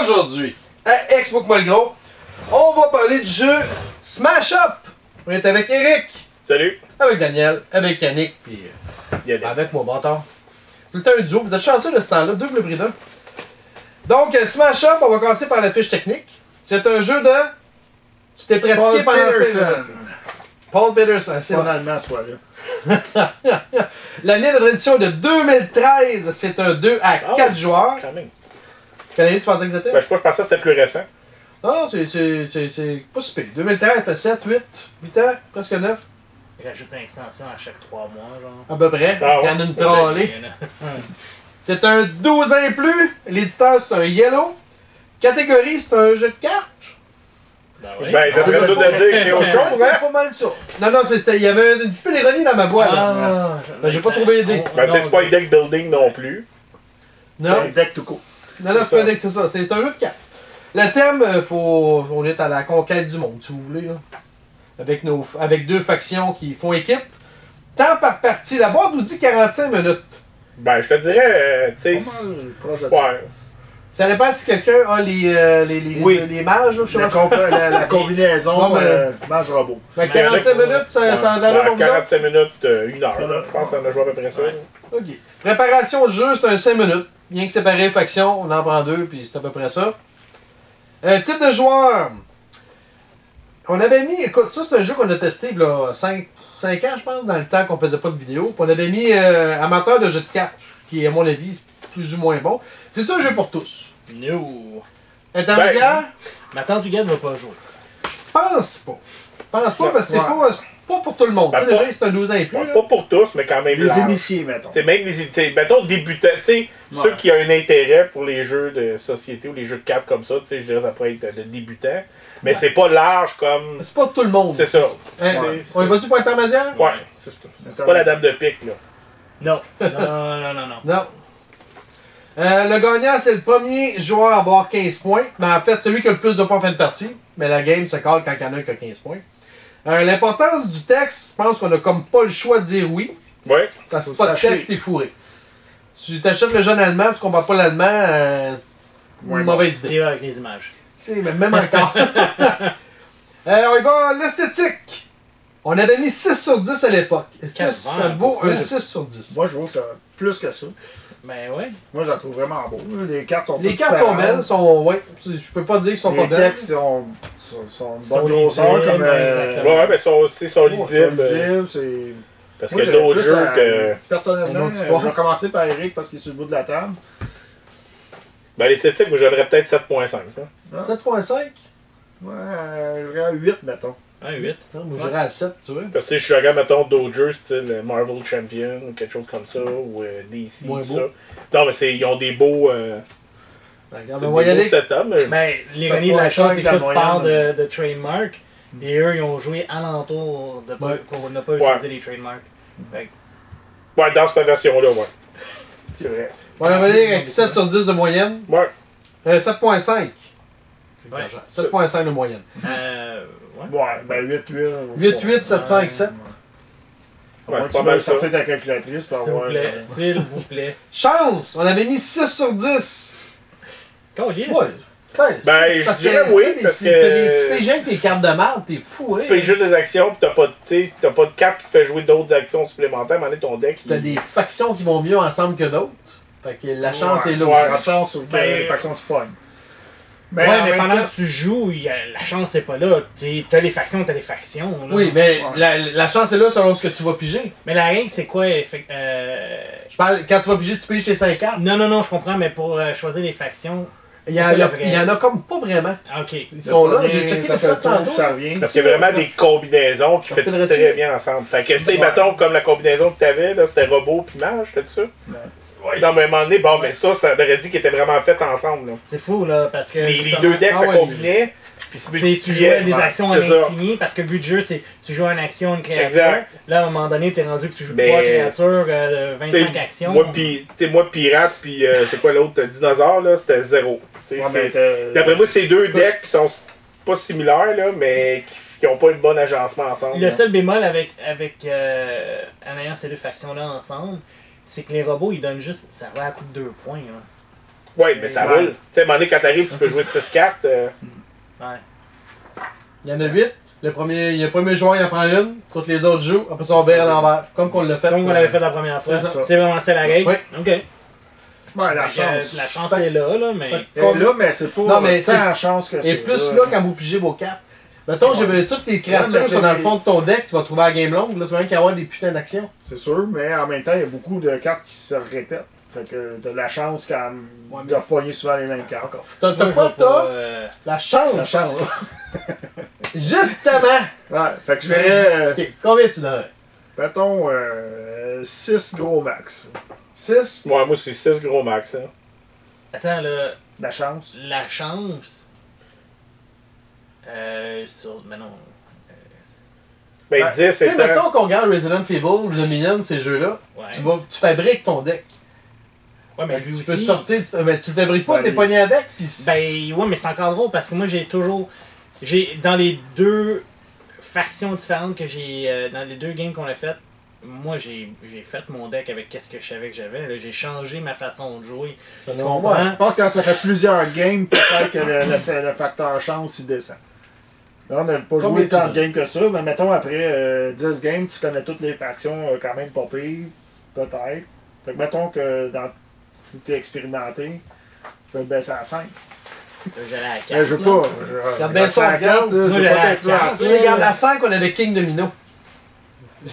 Aujourd'hui, à Expo Malgros, on va parler du jeu Smash Up. On est avec Eric. Salut. Avec Daniel, avec Yannick, puis avec moi, bâtard. Tout le temps un duo. Vous êtes chanceux de ce temps-là, double prix d'un. Donc, Smash Up, on va commencer par la fiche technique. C'est un jeu de... Tu t'es pratiqué pendant 16 ans. Paul Peterson, c'est en allemand ce soir-là. L'année de l'édition de 2013, c'est un 2 à 4 joueurs. Quand même. Quelle année tu pensais que c'était? Ben, je pensais que c'était plus récent. Non, c'est pas super. 2013, ça fait 7, 8 ans, presque 9. Rajoute une extension à chaque 3 mois, genre. À peu près. Ah ouais. Il y en a une trollée. C'est un 12 ans et plus. L'éditeur, c'est un Yellow. Catégorie, c'est un jeu de cartes. Ben oui. Ben, ça serait tout de dire que c'est autre chose, C'est hein? pas mal ça. Non, non, il y avait un petit peu d'ironie dans ma boîte. là. Ah, Ben, j'ai pas trouvé l'idée. Ben, tu sais, c'est pas un deck building non plus. Non, C'est un deck tout court. non, c'est pas un deck, c'est ça. C'est un jeu de cartes. Le thème, on est à la conquête du monde, si vous voulez. Là. Avec deux factions qui font équipe. Temps par partie. La boîte nous dit 45 minutes. Ben, je te dirais, tu Pas sais. mal proche de ça. Ouais. Ça dépend si quelqu'un a Oui. les mages. Là, je sais La, pas. la combinaison Non, mais- mage robot. Ben, Mais il y en a 45 qui- minutes, ça a de l'allure pour vous autres? 45 minutes, 1 heure. Là. Je pense qu'on a joué à peu près ça. Ouais. Ok. Préparation de jeu, c'est un 5 minutes. Bien que séparer faction, on en prend 2, puis c'est à peu près ça. Type de joueur. On avait mis, écoute, ça c'est un jeu qu'on a testé là, 5 ans, je pense, dans le temps qu'on faisait pas de vidéo. Puis on avait mis amateur de jeu de cartes, qui, à mon avis, est plus ou moins bon. C'est un jeu pour tous. No. Intermédiaire? Ma tante Huguette va pas jouer. Pense pas. Pense pas, parce que c'est pas pour tout le monde. Ben, Tu sais, pas- déjà, c'est un 12 ans et plus. Ouais, là. pas pour tous, mais quand même. Les large. initiés, mettons. Tu sais, même les mettons débutants, tu sais, ceux qui ont un intérêt pour les jeux de société ou les jeux de cartes comme ça, tu sais, je dirais ça pourrait être de débutants. Mais c'est pas large comme. C'est pas tout le monde. C'est ça. Hein? Ouais. On y va-tu pour intermédiaire? Ouais. C'est pas la dame de pique, là. Non. Non. Non. Le gagnant, c'est le premier joueur à avoir 15 points. Mais en fait, celui qui a le plus de points en fin de partie. Mais la game se colle quand il y en a un qui a 15 points. L'importance du texte, je pense qu'on a comme pas le choix de dire oui. Ouais. Parce que Faut pas de sacher. texte, t'es fourré. Tu t'achètes le jeune allemand, tu comprends pas l'allemand, Ouais, mauvaise idée. T'es avec les images. C'est même encore. On y va, l'esthétique. On avait mis 6 sur 10 à l'époque. Est-ce que Calvaire, ça vaut un pourquoi? 6 sur 10? Moi, je trouve ça plus que ça. Ben ouais. Moi, je la trouve vraiment beau. Les cartes sont Les toutes cartes sont différentes. belles, sont. Ouais, je peux pas dire qu'ils sont pas Les belles. textes sont de bonne Sont grosseur, lisibles, comme... exactement. Ouais, mais sont aussi sont sont lisibles. lisibles, c'est... Parce Moi, qu'il y a j'aurais d'autres plus jeux à- que. Une Personnellement, autre histoire. je vais commencer par Eric parce qu'il est sur le bout de la table. Ben, l'esthétique, moi, j'aimerais peut-être 7.5. hein. 7.5? Ouais, je dirais à 8, mettons. Un 8. Non, moi j'irais à 7, tu vois. Parce que si je regarde, mettons, d'autres jeux style Marvel Champion ou quelque chose comme ça, ou DC, Moins tout beau. ça. Non, mais ils ont des beaux. Ben, regarde, des on va y beaux aller. setups. Mais... Ben, l'ironie de la 7.5, chose, c'est que la tu parles moyenne. de trademark. Et eux, ils ont joué alentour de Ouais. pour ne pas Ouais. utiliser les trademarks. Fait que, Ouais, dans cette version-là, ouais. C'est vrai. On va y aller avec 7 sur 10 de moyenne. Ouais. 7.5. Ouais. 7.5 de moyenne. ouais. Ouais, ben 8, 8. 8, 8, 7, 5, 7. Ouais, c'est Tu pas vas mal ça. sortir ta calculatrice pour S'il vous avoir... plaît. S'il vous plaît. Chance! On avait mis 6 sur 10. Collier. Ouais. Ouais, Ben, c'est je parce dirais que oui, c'est parce des- t'as des- que- Tu fais avec tes cartes de marde, t'es fou, Tu fais juste des actions, pis t'as pas de carte qui te fait jouer d'autres actions supplémentaires, mais ton deck. T'as des factions qui vont mieux ensemble que d'autres. Fait que la chance est là ouais. aussi. La chance sur Ben, les factions tu pognes. Ouais, en mais même pendant temps- que tu joues, la chance c'est pas là. T'as les factions, t'as les factions. Là. Oui, mais Ouais. la chance est là selon ce que tu vas piger. Mais la règle, c'est quoi? Je parle, quand tu vas piger, tu piges tes 5 cartes. Non, je comprends, mais pour choisir les factions. Il y, en C'est pas a, la vraie. il y en a comme pas vraiment. Ah, ok. Ils sont là, j'ai checké ça les fait fois le tour, tantôt. ça revient. Parce qu'il y a vraiment des combinaisons qui Ça fait fait le très retirer. bien ensemble. Fait que, c'est, Ouais. mettons, comme la combinaison que t'avais, là, c'était robot pis mage, t'as dit ça? Ouais. Non, mais à un moment donné, bon, mais ça aurait dit qu'ils étaient vraiment faits ensemble, là. C'est fou, là, parce que. Les justement, deux decks, ah ça ouais. combinait, pis se C'est tu multipliait. jouais des actions à C'est ça. l'infini, parce que le but du jeu, c'est tu joues une action, une créature. Exact. Là, à un moment donné, t'es rendu que tu joues Mais- 3 créatures, 25 T'sais, actions. moi, pirate, puis c'est quoi l'autre, dinosaure, là, c'était 0. Ouais, mais D'après moi, c'est deux decks qui sont pas similaires, là, mais qui ont pas une bonne agencement ensemble. Le là. seul bémol avec en ayant ces deux factions-là ensemble, c'est que les robots, ils donnent juste. Ça va à coup de 2 points. Là. Ouais, mais ça Ouais. roule. Tu sais, à un moment donné, quand t'arrives, tu peux jouer 6 cartes. Ouais. Il y en a 8. Le premier joueur, il en prend une. Tous les autres jouent. Après ça, on vire à l'envers. Comme qu'on l'a fait. Comme on l'avait fait la première fois. C'est ça. C'est vraiment ça la règle? Oui. Ok. Ouais, la Fait que, chance. la chance est là, mais. Elle est là, mais c'est pas Non, mais tant la chance que c'est. Et plus là, quand vous pigez vos cartes. Mettons, toutes tes créatures Ouais, mais sont dans le t'as fond de ton deck, tu vas trouver à la game longue. Là, tu vas rien qu'avoir des putains d'actions. C'est sûr, mais en même temps, il y a beaucoup de cartes qui se répètent. Fait que t'as de la chance quand même Ouais, mais- de repogner souvent les mêmes cartes. T'as Moi, quoi, je vais pas, t'as? La chance. La chance. Justement. Ouais, fait que je ferais, Ok, combien tu donnerais? mettons, 6 gros max. 6? Ouais, moi, c'est 6 gros max. Hein. Attends, là. La chance. La chance. Mais non. Ben, Ouais. 10, Tu sais, c'est mettons qu'on regarde Resident Evil, Dominion, ces jeux-là. Ouais. Tu fabriques ton deck. Ouais, mais lui Tu aussi. peux sortir, mais tu le fabriques pas, Ben, t'es lui- pogné avec, pis Ben, ouais, mais c'est encore drôle parce que moi, j'ai toujours. Dans les deux factions différentes que j'ai. Dans les deux games qu'on a fait, moi, j'ai fait mon deck avec qu'est-ce que je savais que j'avais. Là. J'ai changé ma façon de jouer. Tu Selon comprends? Je pense que quand ça fait plusieurs games, peut-être que le facteur chance il descend. Là, on n'a pas Combien joué tant tu de games que ça, mais mettons après 10 games, tu connais toutes les factions quand même pas pires, peut-être. Fait que mettons que dans tu es expérimenté, tu peux le baisser à 5. J'allais à la Mais carte. je veux là. pas. Regarde bien ça, regarde. Je veux Moi, pas la t'influencer. Tu regardes à 5, on avait King Domino.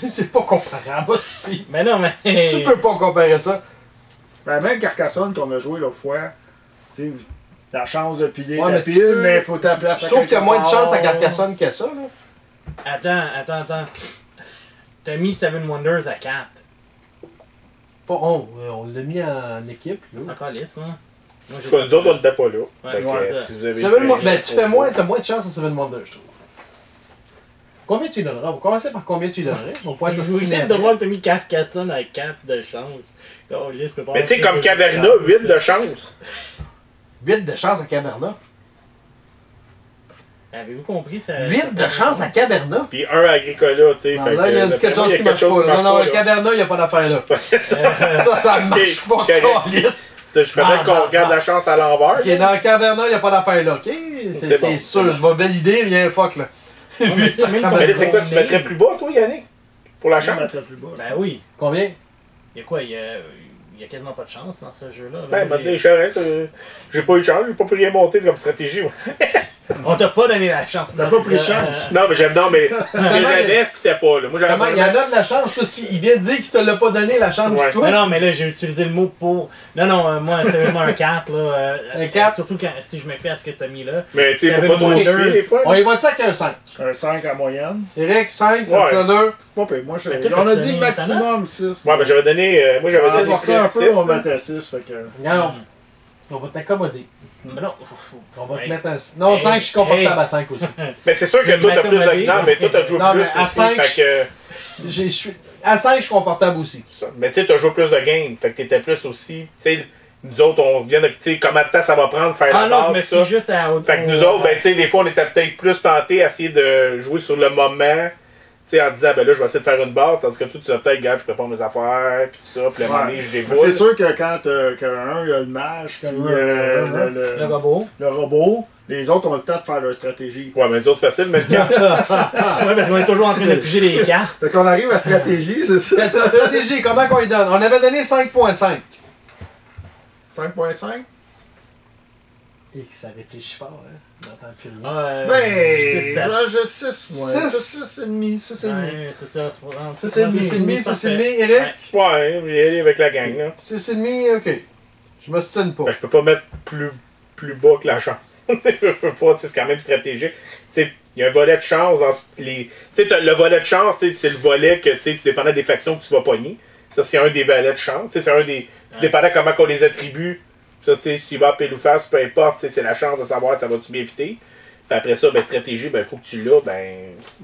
C'est pas comparable, si. Mais non, mais. Tu peux pas comparer ça. Ben, même Carcassonne qu'on a joué l'autre fois, tu sais, la chance de piler Ouais, ta mais tu pile, peux- mais il faut ta place Je à trouve qu'il y a quelque moins de chance à part. Carcassonne que ça, là. Attends. T'as mis Seven Wonders à 4. Pas on l'a mis en équipe, C'est là. encore lisse, hein? Moi, j'ai Nous autres, on n'était pas là. Ouais, Fait que, ouais, ça. si vous avez Seven Mo- pris- ben, t'as moins de chance à Seven Wonders, je trouve. Combien tu lui donneras? On va commencer par combien tu lui donnerais. On pourrait Je s'assiner viens de après. voir que t'as mis Carcassonne à 4 de chance. Oh, lisse, c'est pas Mais tu sais, comme Caverna, 8 de chance. 8 de chance à Caverna. Avez-vous compris ça? 8 de chance à Caverna? Puis 1 à Agricola, tu sais. Non, fait là, il y a que, quelque d'après moi, chose qui marche pas. Non, non, le là. Caverna, il n'y a pas d'affaire là. Ouais, c'est ça. Ça marche pas, correct. câlisse. Ça, je ferais qu'on regarde la chance à l'envers. Ok, dans le Caverna, il n'y a pas d'affaire là. Ok, c'est bon, sûr, c'est je vais valider, viens, fuck là. mais c'est même ton- Mais là, c'est quoi, tu mettrais plus bas, toi, Yannick? Pour la chance? Plus bas. Ben oui. Combien? Il y a quoi? Il y a quasiment pas de chance dans ce jeu-là. là. Ben, m'a dit, Charest, j'ai pas eu de chance, j'ai pas pu rien monter comme stratégie. moi. On t'a pas donné la chance. T'as pas pris de chance. Non, mais j'aime, non, mais ce que j'avais, fitait pas, là. Moi, j'avais Comment? Il y en a de la chance parce qu'il vient de dire qu'il te l'a pas donné la chance Ouais. du toi. Mais non, mais là, j'ai utilisé le mot pour. Non, moi, c'est vraiment un 4. Là, Un 4? Surtout si je me fais à ce que t'as mis là. Mais tu sais, faut Seven pas trop se Wonders. fier, des fois. On y va de ça avec un 5. Un 5 en moyenne. Eric, 5, Ouais. ça 2. C'est pas pire. Moi, Mais toi, on a t'as dit donné maximum 6. Ouais, mais j'avais donné, moi, j'avais On a donné forcé un 6, peu, on là. mettait 6. Fait que... Non, on va t'accommoder. Mais non. On va te Hey. mettre un. Non, 5, je suis confortable Hey. à 5 aussi. Mais c'est sûr C'est que toi, t'as plus mathématique. de. Non, mais toi, t'as joué Non, plus mais à aussi. 5, Fait que. Je suis. À 5, je suis confortable aussi. Mais tu sais, t'as joué plus de games. Fait que t'étais plus aussi. Tu sais, nous autres, on vient de. Tu sais, combien de temps ça va prendre faire Ah la non, je me base, fie ça. juste à. Fait que nous autres, ben, tu sais, des fois, on était peut-être plus tentés à essayer de jouer sur le moment. Tu sais, en disant, ben là, je vais essayer de faire une base. Tandis que toi, tu vas peut-être, regarde, je prépare mes affaires. Puis tout ça. Puis le moment donné, je Mais déboule. c'est sûr que quand un, il y a le mage, puis Le robot. le robot, les autres ont le temps de faire leur stratégie. Ouais, mais nous autres, c'est facile, mais le camp. Ouais, parce qu'on est toujours en train de piger les cartes. Fait qu'on arrive à stratégie, c'est ça? La stratégie, comment qu'on lui donne? On avait donné 5.5. 5.5? Et que ça réfléchit fort, hein. On n'entend plus rien. Ben, c'est là, j'ai 6, moi. 6. 6,5, 6,5. Ouais, c'est ça, c'est pour rendre. 6,5, 6,5, Eric? Ouais, j'ai allé avec la gang, là. 6,5, ok. Je m'ostine pas. Fait que je peux pas mettre plus bas que la chance. Je peux pas, c'est quand même stratégique. Tu sais, il y a un volet de chance dans les. Tu sais, le volet de chance, c'est le volet que, tu sais, dépendant des factions que tu vas pogner. Ça, c'est un des volets de chance. Tu sais, c'est un des. Dépendant comment on les attribue. Ça, tu sais, si tu vas à pile ou face, peu importe, tu sais, c'est la chance de savoir ça va-tu bien fitter. Puis après ça, ben, stratégie, ben, faut que tu l'as, ben.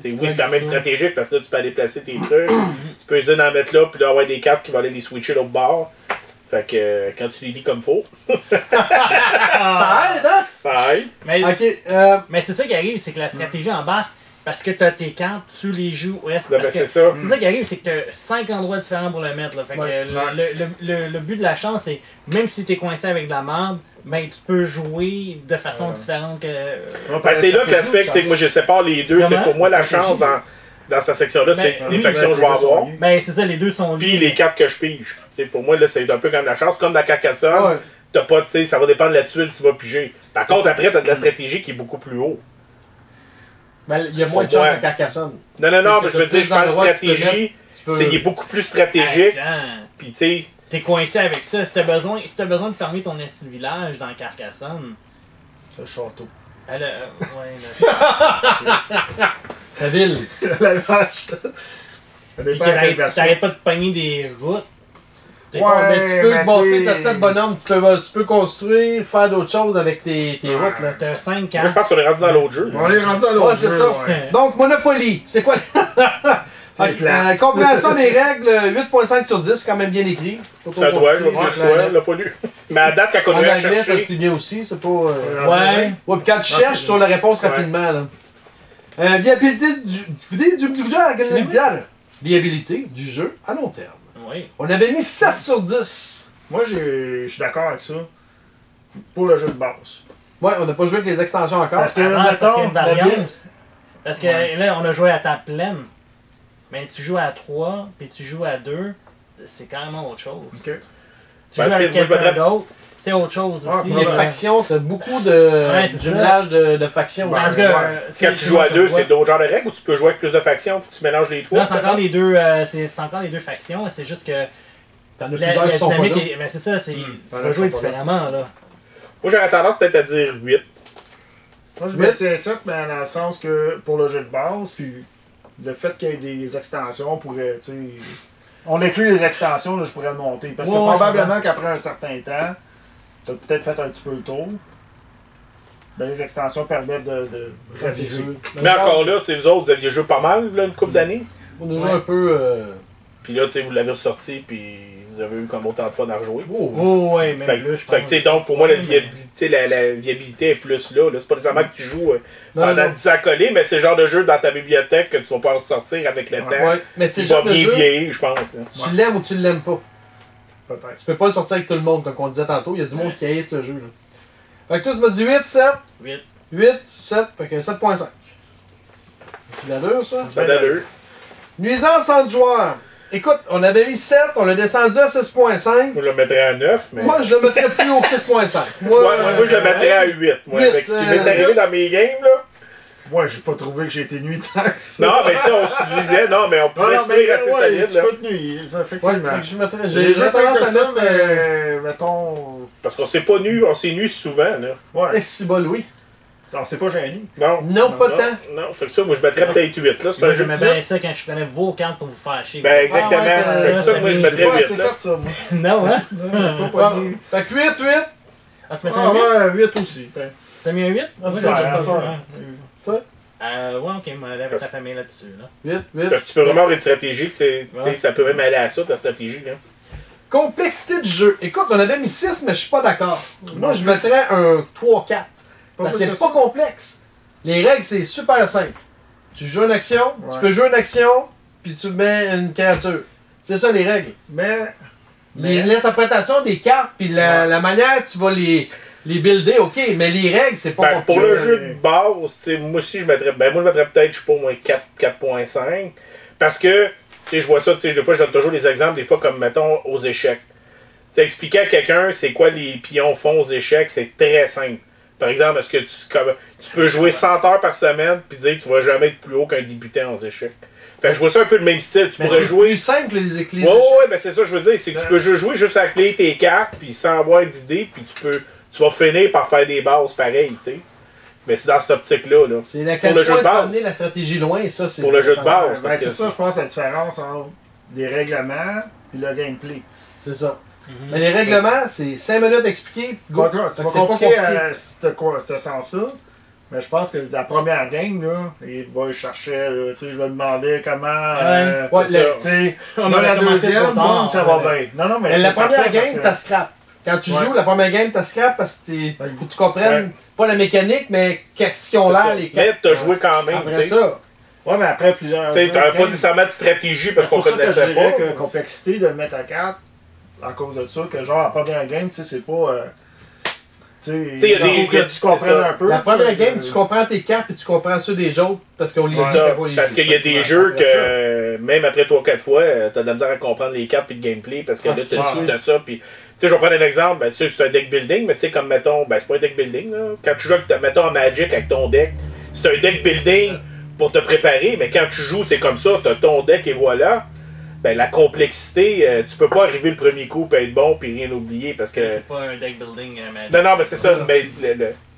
Tu sais, oui, c'est quand même stratégique parce que là, tu peux aller placer tes trucs. Tu peux essayer d'en mettre là, puis là, avoir des cartes qui vont aller les switcher l'autre bord. Fait que quand tu les lis comme faut, Ça aide, hein? ça aide. Mais, Ok, mais c'est ça qui arrive, c'est que la stratégie embarque Parce que tu as tes cartes, tu les joues ouest. Ben, Parce que c'est ça. c'est ça qui arrive, c'est que tu as 5 endroits différents pour le mettre. Là. Fait que le but de la chance, c'est même si tu es coincé avec de la merde, ben tu peux jouer de façon différente que. Ben, c'est là que l'aspect, c'est que moi je sépare les deux. Comment? Pour moi, la chance dans cette section-là, c'est les oui, factions que je vais avoir. Ben c'est ça, les deux sont Puis liés. les cartes que je pige. Pour moi, là, c'est un peu comme la chance. Comme dans Carcassonne, Ouais. t'as pas, ça va dépendre de la tuile que tu vas piger. Par contre, après, t'as de la stratégie qui est beaucoup plus haut. Mais il y a moins de chance à Carcassonne. Non, mais Parce que je veux t'as dire, plus je pense d'endroits que tu peux stratégie, mettre, tu peux- il est beaucoup plus stratégique. Attends. Puis tu sais, T'es coincé avec ça. Si t'as besoin de fermer ton village dans Carcassonne, C'est le château. elle a, ouais, La ville. La vache. Ça Puis dépend de quelle version. t'arrêtes pas de pogner des routes. T'es Ouais. Mais tu peux, mais bon, tu sais- tu sais, t'as 7 bonhommes, tu peux construire, faire d'autres choses avec tes routes, là. T'as 5 moi je cartes. pense qu'on est rendu dans l'autre jeu. On est rendu à Ouais, l'autre c'est jeu, ça. ouais. Donc, Monopoly, c'est quoi? C'est plate. Compréhension des règles, 8.5 sur 10, quand même bien écrit. Pas trop Ça doit, je compliqué. vois juste toi, l'a pas lu. Mais à date, quand on En est à anglais, ça se chercher, lit bien aussi, c'est pas... Ouais. Ouais, puis quand tu cherches, tu as la réponse Ouais. rapidement, là. Viabilité Viabilité du jeu à long terme. Oui. On avait mis 7 sur 10. Moi, je suis d'accord avec ça. Pour le jeu de base. Ouais, on n'a pas joué avec les extensions encore. Parce que, Ah, parce qu'il y a mettons, une la ville- variance. Parce que Ouais. là, on a joué à ta pleine. Mais tu joues à 3, puis tu joues à 2, c'est carrément autre chose. Ok. Tu Ben, joues avec tu sais, moi, je quelqu'un mettrais- d'autre, c'est autre chose Ah, aussi. Les ouais. factions, t'as beaucoup de Ouais, c'est jumelage de factions. Parce aussi. que, Ouais. quand tu joues à deux, c'est d'autres genres de règles ou tu peux jouer avec plus de factions puis tu mélanges les trois? Non, c'est encore les deux, c'est encore les deux factions, c'est juste que T'en as la plusieurs qui sont pas là. dynamique est, ben c'est ça, c'est, tu Ouais, vas ils jouer sont pas là. différemment là. Moi j'aurais tendance peut-être à dire 8. Moi, je Mais- mettrais 7, mais dans le sens que pour le jeu de base, puis le fait qu'il y ait des extensions pourrait, tu sais. On inclut les extensions, là, je pourrais le monter. Parce que Ouais, ouais, probablement qu'après un certain temps, tu as peut-être fait un petit peu le tour. Ben, les extensions permettent de raviver. Mais encore là, tu sais, vous autres, vous aviez joué pas mal, là, une couple d'années. On a joué un peu. Puis là, tu sais, vous l'avez ressorti, puis vous avez eu comme autant de fun à rejouer. Oh. Oh ouais, même Fait, plus, je fait que, pense. tu sais, donc, pour moi, la Ouais, viabilité, la viabilité est plus là. C'est pas nécessairement que tu joues Non, pendant non. 10 ans collés, mais c'est le genre de jeu dans ta bibliothèque que tu vas pouvoir sortir avec le temps. Ouais, mais c'est Il le va genre de bien jeu, vieillir, je pense. là. tu l'aimes ou tu l'aimes pas. Peut-être. Tu peux pas le sortir avec tout le monde, comme on disait tantôt. Il y a du monde qui haïsse le jeu. Là. Fait que toi, tu m'as dit 8, 7. 8. 8, 7, fait que 7.5. C'est l'allure, ça? Ça d'allure. Nuisance entre joueurs. Écoute, on avait mis 7, on l'a descendu à 6.5. Moi, je le mettrais à 9, mais. Moi, je le mettrais plus haut que 6.5. Moi, Moi, je le mettrais à 8. Moi, 8, avec ce qui m'est arrivé dans mes games, là. Moi, j'ai pas trouvé que j'ai été nuit tant que ça. Non, mais tu sais, on se disait, non, mais on Non, pouvait non, se mais dire assez ouais, solide, tu là. peux te nuire, ouais, effectivement. fait que je mettrais. J'ai J'ai joué tendance que à ça, mettre. mais mettons. Parce qu'on s'est pas nu, on s'est nu souvent, là. Ouais. Si bas, Louis. Alors, c'est pas gêné. Non. Non, pas non, tant. Non, fait que ça, moi, je mettrais peut-être 8, là. C'est Moi un jeu j'aimais de bien ça quand je prenais vos cartes pour vous faire chier. Ben, exactement. Ah ouais, Fait que ça, ça, moi, je c'est mettrais C'est pas 8, assez là. fait, ça, moi. Non, hein? Non, je suis pas Ah, pogné. fait que 8, 8. Ah, tu mettais Ah, un 8? ouais, 8 aussi. T'as mis un 8? Ah, Moi, c'est j'ai ça, mis je un pense 8, pas. ouais. Ouais, ok, moi, avec ta famille là-dessus, là. 8, 8. Parce que tu peux vraiment avoir une stratégie, que c'est, tu sais, Ouais. ça peut même aller à ça, ta stratégie, là. Complexité du jeu. Écoute, on avait mis 6, mais je suis pas d'accord. Moi, je mettrais un 3-4. Parce que plus c'est que pas ça. complexe. Les règles, c'est super simple. Tu joues une action, tu Ouais. peux jouer une action, puis tu mets une créature. C'est ça les règles. Mais. L'interprétation des cartes, puis la manière tu vas les builder, ok, mais les règles, c'est pas Ben, pour compliqué. le jeu de base, tu sais, moi aussi, je mettrais peut-être, je sais pas, au moins 4, 4.5. Parce que, tu sais, je vois ça, tu sais, des fois, je donne toujours des exemples, des fois, comme, mettons, aux échecs. Tu sais, expliquer à quelqu'un c'est quoi les pions font aux échecs, c'est très simple. Par exemple, est-ce que tu peux jouer 100 heures par semaine, puis dire que tu vas jamais être plus haut qu'un débutant aux échecs. Fait que je vois ça un peu le même style. Tu Mais pourrais c'est jouer. plus simple que les éclises. Ouais, ben c'est ça que je veux dire, c'est que tu peux jouer juste à clé tes cartes, puis sans avoir d'idée, puis tu vas finir par faire des bases pareilles, tu sais. Mais c'est dans cette optique-là, là. C'est la Pour le jeu de tu vas base. amener la stratégie loin, et ça, c'est. Pour le jeu de base. Ben, parce c'est que ça, je pense, la différence entre des règlements et le gameplay. C'est ça. Mais les règlements, c'est 5 minutes expliquées. go. C'est Fait pas que c'est pas compliqué compliqué. à ce sens-là. Mais je pense que la première game, là, il cherchait, là, tu sais, je me demandais comment. Ouais, c'est ça. Tu sais, On là, avait la commencé deuxième, trop tard, bon, ça va ouais. bien. Non, non, mais Mais la c'est première parfait parce game, que- t'as scrap. Quand tu Ouais. joues, la première game, t'as scrap parce que faut que tu comprennes Ouais. pas la mécanique, mais qu'est-ce qu'ils ont C'est l'air, ça. les Mais cartes. t'as joué quand même, Après tu sais. ça, Ouais, mais après plusieurs. Tu sais, t'avais pas games, nécessairement de stratégie parce c'est qu'on pour ça que je connaissait dirais pas. que la complexité de le mettre à 4, à cause de ça, que genre, à pas bien game, tu sais, c'est pas. Tu sais, il y a des- faut que tu c'est comprennes ça. un peu. La première que- game, tu comprends tes cartes et tu comprends ceux des autres parce qu'on les C'est dit ça, pas les parce joue. qu'il y a des jeux Après que ça. même après 3-4 fois, t'as de la misère à comprendre les cartes et le gameplay parce que là t'as Ouais. ci, t'as ça. Puis, tu sais, je vais prendre un exemple, ben, tu sais, c'est un deck building, mais tu sais, comme mettons, ben c'est pas un deck building, là. Quand tu joues, mettons en Magic avec ton deck, c'est un deck building pour te préparer, mais quand tu joues, c'est comme ça, t'as ton deck et voilà. Ben la complexité, tu peux pas arriver le premier coup et être bon puis rien oublier parce que. C'est pas un deck building, Magic. Non, non, mais c'est ça, mais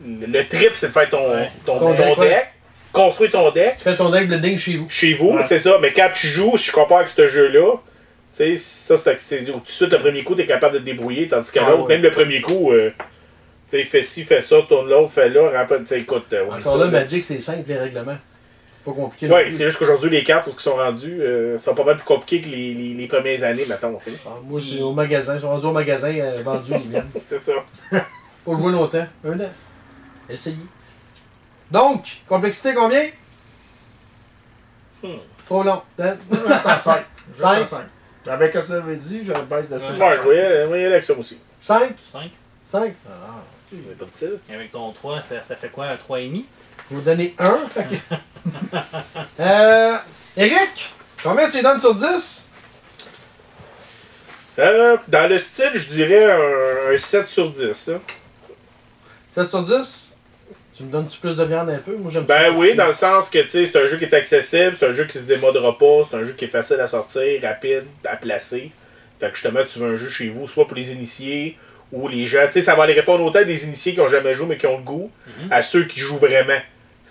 le trip c'est de faire ton, Ouais. ton Ton deck, deck, construire ton deck. Tu fais ton deck building chez vous. Chez vous, Ouais. c'est ça. Mais quand tu joues, si je compare avec ce jeu-là, tu sais, ça, c'est tout de suite, le premier coup, tu es capable de te débrouiller. Tandis que Ah l'autre, ouais. même le premier coup, tu sais, fais ci, fais ça, tourne l'autre, fais là, rappelle, tu sais, écoute, oublie Encore ça, là, là. Magic, c'est simple, les règlements. Pas compliqué. non Ouais, plus. c'est juste qu'aujourd'hui, les cartes, où ils sont rendus, sont pas mal plus compliqués que les premières années, mettons, tu sais. Ah, moi, c'est au magasin. Ils sont rendus au magasin, vendus les miennes. C'est ça. Pas jouer longtemps. Un an. Essayez. Donc, complexité combien? Trop long. Dan? Je reste à 5. Je reste à 5. 5. Avec ce que ça avait dit, je baisse de 6 Ouais, à je 5. voyais avec ça aussi. 5? 5. 5? Ah. J'avais pas dit ça. Et avec ton 3, ça fait quoi? Un 3,5? Je vais vous donner 1. Eric, combien tu lui donnes sur 10? Dans le style, je dirais un 7 sur 10. Là. 7 sur 10? Tu me donnes-tu plus de viande un peu? Moi, j'aime Ben ça. oui, dans le sens que tu sais, c'est un jeu qui est accessible, c'est un jeu qui se démodera pas, c'est un jeu qui est facile à sortir, rapide à placer. Fait que justement, tu veux un jeu chez vous, soit pour les initiés ou les gens. Tu sais, ça va aller répondre autant à des initiés qui ont jamais joué mais qui ont le goût, à ceux qui jouent vraiment.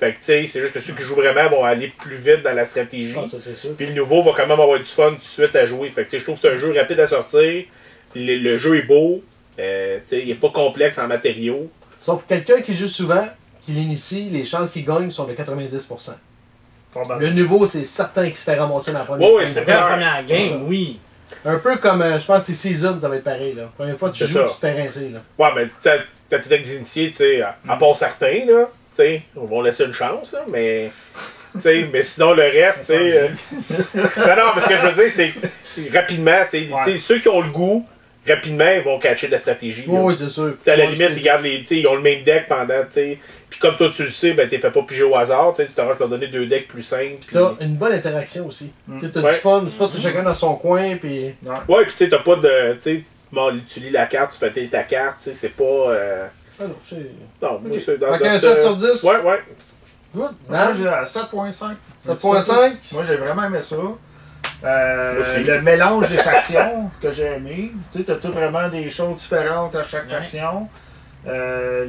Fait que tu sais, c'est juste que ceux qui jouent vraiment vont aller plus vite dans la stratégie. Ah, ça, c'est sûr. Puis le nouveau va quand même avoir du fun tout de suite à jouer. Fait que tu sais, je trouve que c'est un jeu rapide à sortir. Le jeu est beau. Tu sais, il est pas complexe en matériaux. Sauf que quelqu'un qui joue souvent, qui l'initie, les chances qu'il gagne sont de 90%. Le nouveau, c'est certain qu'il se fait ramasser dans la première Ouais, game. c'est Après la clair. première game, oui. Un peu comme, je pense que c'est Season, ça va être pareil. Là. Première fois que tu C'est joues, ça. tu te fais rincer. Là. Ouais, mais tu sais, t'as tes decks d'initiés, tu sais, à part certains, là, tu sais, on va laisser une chance, là, mais. Tu sais, mais sinon, le reste, tu sais. Non, mais ce que je veux dire, c'est rapidement, tu sais, ceux qui ont le goût, rapidement, ils vont catcher de la stratégie. là. Oui, c'est sûr. Tu sais, à la limite, ils gardent les. Tu sais, ils ont le même deck pendant, tu sais. Puis comme toi, tu le sais, ben, t'es fait pas piger au hasard, tu sais, tu t'arranges pour leur donner 2 decks plus simples. Puis... T'as une bonne interaction aussi. Tu sais, t'as Ouais. du fun, c'est pas que chacun dans son coin, puis. Ouais, puis tu sais, t'as pas de. Tu sais, bon, tu lis la carte, tu fais ta carte, tu sais, c'est pas. Ah non, c'est. Non, moi, Ok. c'est dans Fait dans qu'un ce- 7 sur 10? Ouais, ouais. Good. Moi, Hein? j'ai à 7.5. 7.5? Moi, j'ai vraiment aimé ça. aussi. Le mélange des factions que j'ai aimé. Tu sais, t'as tout vraiment des choses différentes à chaque Ouais. faction.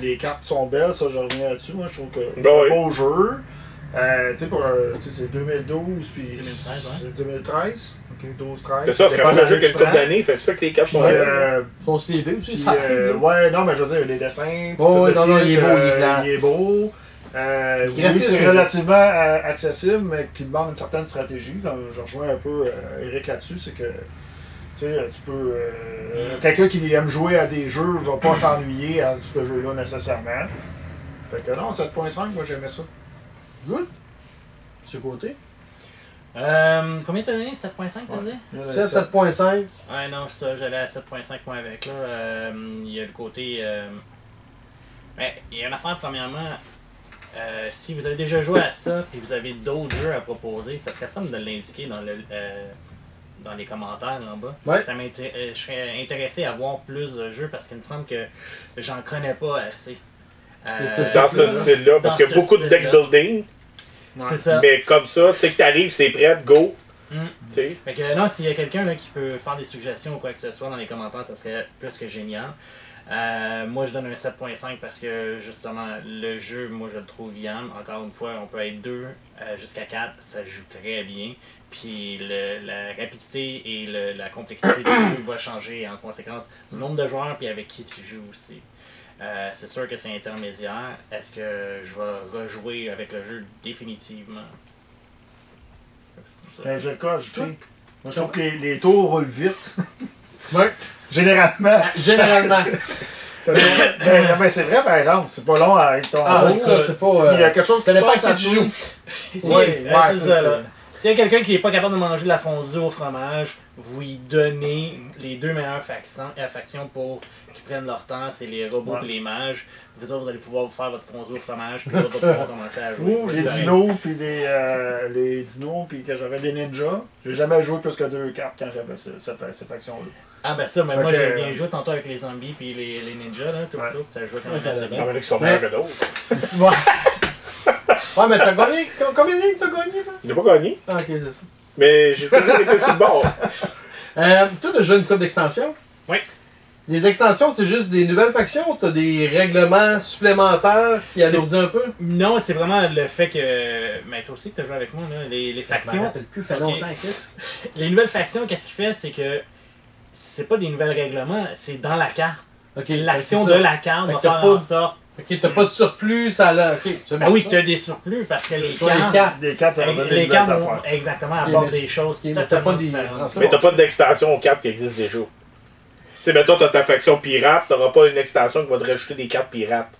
Les cartes sont belles, ça, je reviens là-dessus. Moi, je trouve que c'est Ben un oui. beau jeu. Tu sais, c'est 2012, puis 2013, c'est 2013. Ok, 12-13. C'est ça, c'est quand même un jeu qui a une couple d'année. d'années, fait que c'est ça que les cartes Puis, sont là. Son CV aussi, puis, ça arrive, là. ouais, non, mais je veux dire, les dessins. puis Oh, tout non, le non, kit, il est beau, il est clair. il est beau. Le Oui, graphisme c'est est relativement accessible, mais qui demande une certaine stratégie. Comme je rejoins un peu Eric là-dessus, c'est que tu sais, tu peux. Quelqu'un qui aime jouer à des jeux va pas s'ennuyer à ce jeu-là nécessairement. Fait que non, 7.5, moi j'aimais ça. Good. Ce côté. Combien t'as donné? 7.5 t'as dit? 7, 7.5. Ouais, non, ça, j'allais à 7.5 points avec. Là. Il y a le côté. Ouais, il y a une affaire, premièrement. Si vous avez déjà joué à ça et vous avez d'autres jeux à proposer, ça serait fun de l'indiquer dans les commentaires en bas. Ouais. Je serais intéressé à voir plus de jeux parce qu'il me semble que j'en connais pas assez. Dans ce style-là, parce dans qu'il y a ce beaucoup de deck style-là. building, C'est ça. mais comme ça, tu sais que t'arrives, c'est prêt, go. Mm. Tu sais. Fait que non, s'il y a quelqu'un là, qui peut faire des suggestions ou quoi que ce soit dans les commentaires, ça serait plus que génial. Moi je donne un 7.5 parce que justement le jeu, moi je le trouve viable. Encore une fois, on peut être 2 jusqu'à 4, ça joue très bien. Puis la rapidité et la complexité du jeu va changer en conséquence du nombre de joueurs puis avec qui tu joues aussi. C'est sûr que c'est intermédiaire. Est-ce que je vais rejouer avec le jeu définitivement? C'est pour ça. Je coche, tu sais. Moi je trouve que les tours roulent vite. Ouais. Généralement. Généralement. Mais c'est vrai, par exemple. C'est pas long à être ton Ah, jour. ça, c'est pas. Il y a quelque chose qui ça se dépend passe à à qui tu tout. joues. Ouais, C'est ça, là. S'il y a quelqu'un qui n'est pas capable de manger de la fondue au fromage, vous lui donnez les deux meilleures factions pour qu'ils prennent leur temps, c'est les robots et les mages. Vous autres, vous allez pouvoir vous faire votre fondue au fromage, puis l'autre va pouvoir commencer à jouer. Ou les dinos, puis les dinos, puis quand j'avais des ninjas. J'ai jamais joué plus que 2 cartes quand j'avais cette faction-là. Ah ben ça, mais moi Ok. j'ai bien joué tantôt avec les zombies puis les ninjas, là, tout, Ouais. tout, ça jouait quand même Ouais, ça assez va Il y bien. en a qui sont meilleurs que d'autres. Ouais. Ouais, mais t'as gagné. Combien de lignes t'as gagné, là? Il n'a pas gagné, Ah, ok, c'est ça. mais j'ai toujours été sur le bord. Toi, t'as déjà une coupe d'extensions? Oui. Les extensions, c'est juste des nouvelles factions ou t'as des règlements supplémentaires qui alourdissent un peu? Non, c'est vraiment le fait que. Mais toi aussi que tu as joué avec moi, là, les Je m'en factions. rappelle plus, ça fait Ok. longtemps, Chris. Les nouvelles factions, qu'est-ce qu'il fait, c'est que c'est pas des nouvelles règlements, c'est dans la carte. Ok, L'action c'est de ça. la carte Fait va que t'as faire pas en de- sorte. Ok, t'as pas de surplus, ça l'a. Ok, c'est bon. Ah oui, ça. tu as des surplus parce que les Sur les cartes. cartes. Des cartes, on donne des Les nouvelles cartes vont affaires. exactement Ok, abordent mais- des choses Ok, mais t'as totalement pas des. différentes. Ah, c'est Mais bon. t'as pas d'extension aux cartes qui existent déjà. Tu sais, mettons, t'as ta faction pirate, t'auras pas une extension qui va te rajouter des cartes pirates.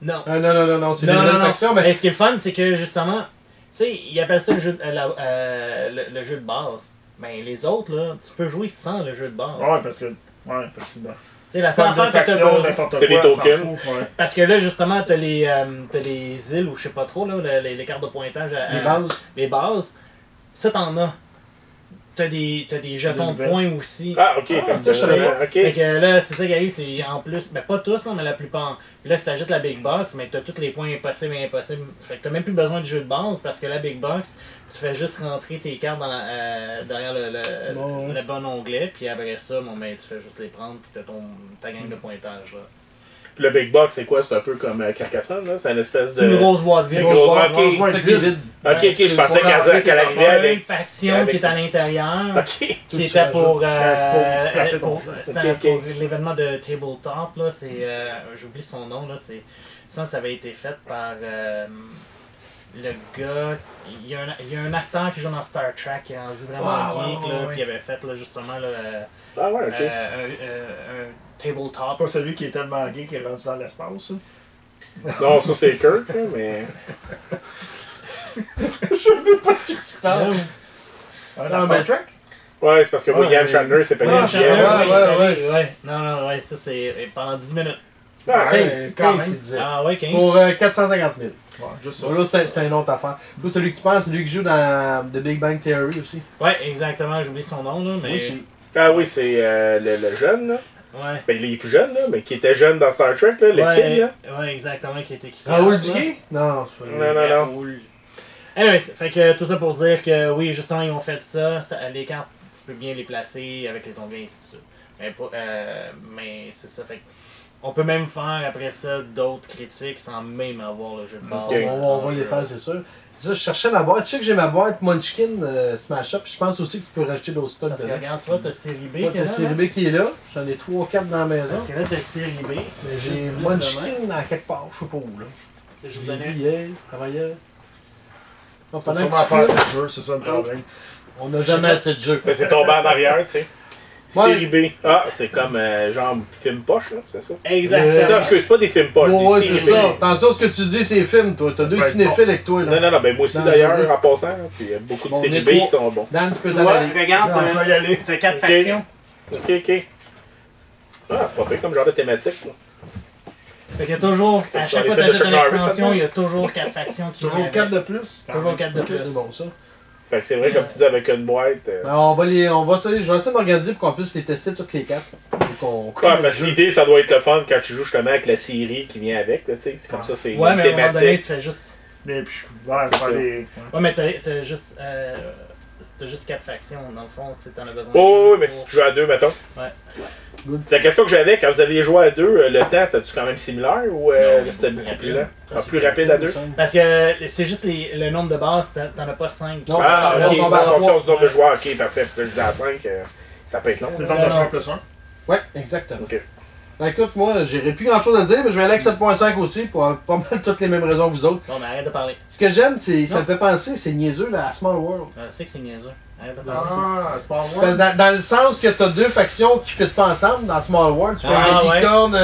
Non. Non, c'est des Non, non, nouvelles non. factions, mais. Mais ce qui est le fun, c'est que justement, tu sais, ils appellent ça le jeu, le jeu de base. Mais les autres, là, tu peux jouer sans le jeu de base. Ouais, parce que. Ouais, effectivement. Tu sais, la C'est seule pas une affaire que t'as faction, besoin- n'importe C'est quoi, des on s'en tokens. fout, ouais. Parce que là, justement, t'as les îles, ou je sais pas trop, là, les cartes de pointage. Les bases. Les bases. Ça, t'en as. T'as des jetons de nouvelles. points aussi. Ah, ok. Ah, fait que, ça, je savais pas. ok. Fait que là, c'est ça qu'il y a eu, c'est en plus, ben pas tous, non, mais la plupart. Puis là, si t'ajoutes la Big Box, mais t'as tous les points impossibles et impossibles. Fait que t'as même plus besoin du jeu de base parce que la Big Box, tu fais juste rentrer tes cartes dans derrière Bon, ouais. le bon onglet, puis après ça, bon, ben, tu fais juste les prendre, puis t'as ta gang de pointage. Là. Puis le Big Box, c'est quoi? C'est un peu comme Carcassonne, là? C'est une espèce C'est une de. grosse boîte vide. Une grosse boîte, Rose ok. White C'est vide. vide. Ok, ok, je pensais Faut rentrer qu'elle tes arrivait Il y a une avec. faction avec- qui est à l'intérieur. Ok. Tout Qui ça, était pour, c'est pour placer ton jeu. c'était Ok, ok. pour l'événement de Tabletop, là, c'est, j'oublie son nom, là, c'est, ça avait été fait par le gars, il y a un acteur qui joue dans Star Trek qui est rendu vraiment Ouais, geek, ouais, là, ouais. qui avait fait là, justement là, Ah ouais, ok. un C'est Tabletop. pas celui qui est tellement gay qui est rendu dans l'espace, ça. Non, ça c'est Kirk, là, mais. Ah, Non, dans mais- Star Trek? Ouais, c'est parce que moi, Ouais, Yann mais- Shatner s'est payé Ouais, une Shatner, bière. Ouais, il est ouais, allé, ouais. Non, ouais, ça c'est pendant 10 minutes. Ah, Ouais, 15, quand 15 même. qu'il disait. Ah ouais, 15. Pour 450 000. Ouais, juste ça. Bon, là, c'est une autre affaire. Là, celui que tu penses, c'est lui qui joue dans The Big Bang Theory aussi. Ouais, exactement, j'oublie son nom, là, mais... Oui, c'est. Ah oui, c'est le jeune, là. Ouais. Ben, il est plus jeune, là, mais qui était jeune dans Star Trek, là, le kid, là. Ouais, exactement, qui était qui. Raoul Duguay? Non, c'est pas lui. Non, non, non. Raoul. Anyway, fait que tout ça pour dire que oui, justement, ils ont fait ça, les cartes, tu peux bien les placer avec les onglets et ainsi de suite. Mais c'est ça, fait que on peut même faire après ça d'autres critiques sans même avoir le jeu de base. Ok. On va les faire, c'est sûr. Ça, je cherchais ma boîte. Tu sais que j'ai ma boîte Munchkin Smash Up. Je pense aussi que tu peux rajouter d'autres stocks Parce que dedans. regarde, tu vois, t'as série B. Ouais, qui est t'as là, série là. B qui est là. J'en ai 3-4 dans la maison. Parce que là, t'as série B. Mais j'ai Juste demain. Munchkin à quelque part, je sais pas où là. Je Je vous l'ai donnais. vu hier, avant-hier. Bon, Faut pendant sûrement que tu faire fais, assez de jeux, c'est ça le problème. on n'a jamais assez de jeux. Ben, c'est tombé en arrière, tu sais. Ouais. Série B. Ah, c'est comme genre film poche, là, c'est ça? Non, Exactement. excuse, pas des films poches. Ouais, des c'est séries ça. B. Attention à ce que tu dis, c'est film, toi. T'as deux Ouais, cinéphiles avec toi là. Non, ben moi aussi Dans d'ailleurs, le jeu. en passant, là, puis il y a beaucoup de Bon, on séries est B qui trois. sont bons. Dan, tu peux Tu t'en vois, aller. regarde, On va y aller. t'as 4 Ok. factions. Ok. Ah, c'est pas pire comme genre de thématique, là. Fait qu'il y a toujours, à chaque fois que J'en ai fait t'achètes de une Chuck Norris, extension, ça, il y a toujours 4 factions qui Toujours viennent 4 avec. de plus? Toujours 4 de Ok, plus. c'est bon ça. Fait que c'est vrai, comme tu dis, avec une boîte. Ben, on va je vais essayer de m'organiser pour qu'on puisse les tester toutes les 4. Ouais, parce que l'idée, ça doit être le fun quand tu joues justement avec la série qui vient avec, là, tu sais. C'est comme ça, c'est Ouais, une mais à un moment donné, thématique. tu fais juste. Mais puis, ouais, C'est faire ça. des. Ouais, mais t'as juste. T'as juste 4 factions, dans le fond, tu sais, t'en as besoin. Oh, oui, mais pour- si tu joues à deux, mettons. Ouais. Good. La question que j'avais, quand vous aviez joué à deux, le temps, t'as-tu quand même similaire ou Non, c'était beaucoup beaucoup plus plus lent? rapide. Ah, plus rapide à deux? Parce que c'est juste le nombre de bases, t'en as pas 5. Non. Ah, on ok, va c'est tomber à en fonction trois. du nombre de joueurs, ok, parfait. Puis là, je dis à 5, ça peut être long. C'est le là. nombre de joueurs plus 1. Ouais, exactement. Ok. Ben, écoute, moi, j'aurais plus grand chose à dire, mais je vais aller avec 7.5 aussi pour avoir pas mal toutes les mêmes raisons que vous autres. Bon, mais arrête de parler. Ce que j'aime, c'est ça Non. me fait penser, c'est niaiseux là, à Small World. Je sais que c'est niaiseux. Ah, Small Parce que World. dans le sens que t'as deux factions qui ne fit pas ensemble dans Small World. Tu peux Ah, avoir des ouais. licornes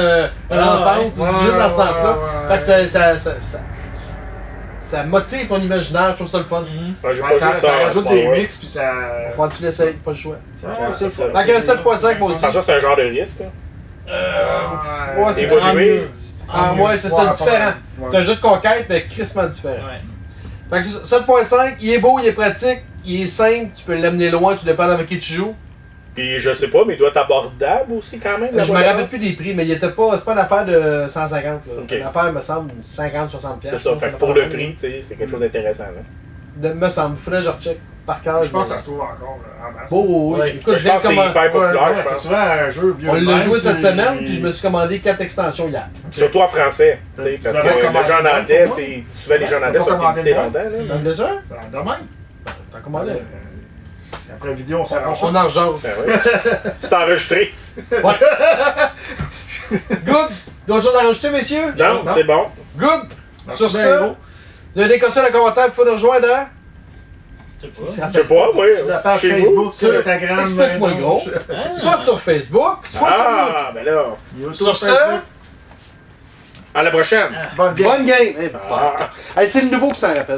rampantes, juste dans ce sens-là. Fait que ça motive ton imaginaire, je trouve ça le fun. Ouais, j'ai Ouais, pas ça vu ça. rajoute Small des World. mix, puis ça. Faut que tu l'essayes, pas le choix. Ah, c'est ça. pas. Fait que 7.5 moi aussi. Ça, c'est un genre de risque. Là. Ouais, c'est Évolué. Ah ouais, c'est ça, différent. Ouais. C'est un jeu de conquête, mais crissement différent. Ouais. Fait que 7.5, il est beau, il est pratique, il est simple, tu peux l'amener loin, tu dépends avec qui tu joues. Puis je sais pas, mais il doit être abordable aussi quand même. Je me rappelle plus des prix, mais il était pas, c'est pas une affaire de 150. Là. Ok. Une affaire, me semble, 50-60$. C'est ça, fait que pour le prix, tu sais, c'est quelque chose d'intéressant. Là. Me semble, faudrait que je recheck par cœur. Je pense que ça se trouve encore en masse. Oh, oui. Ouais. Écoute, Je pense que c'est hyper populaire, je pense. souvent un jeu vieux. On de l'a même, joué cette puis- semaine, puis je me suis commandé 4 extensions hier. Surtout en français, tu sais, parce Vous que avez le commandé jeu en une anglais, pour tu sais, souvent les jeux en Ouais, anglais t'as sont commandé édités une longtemps. Là. T'en veux un? Demain. T'as commandé? Après vidéo, on s'arrange. On en rejase. Ben ouais. C'est enregistré. Ouais. Good! D'autres choses à rajouter, messieurs? Non, Non. c'est bon. Good! Merci Sur bien, ça, gros. vous avez des questions dans les commentaires, il faut nous rejoindre, hein? Je sais Je sais pas, oui. Sur la page Chez vous. Facebook, Sur- Instagram. Explique-moi, gros. pas. Soit sur Facebook, soit Ah, ben là. YouTube, sur Facebook. ça. À la prochaine. Bonne game. Bonne game! Ah. Hey, c'est le nouveau qui s'en rappelle.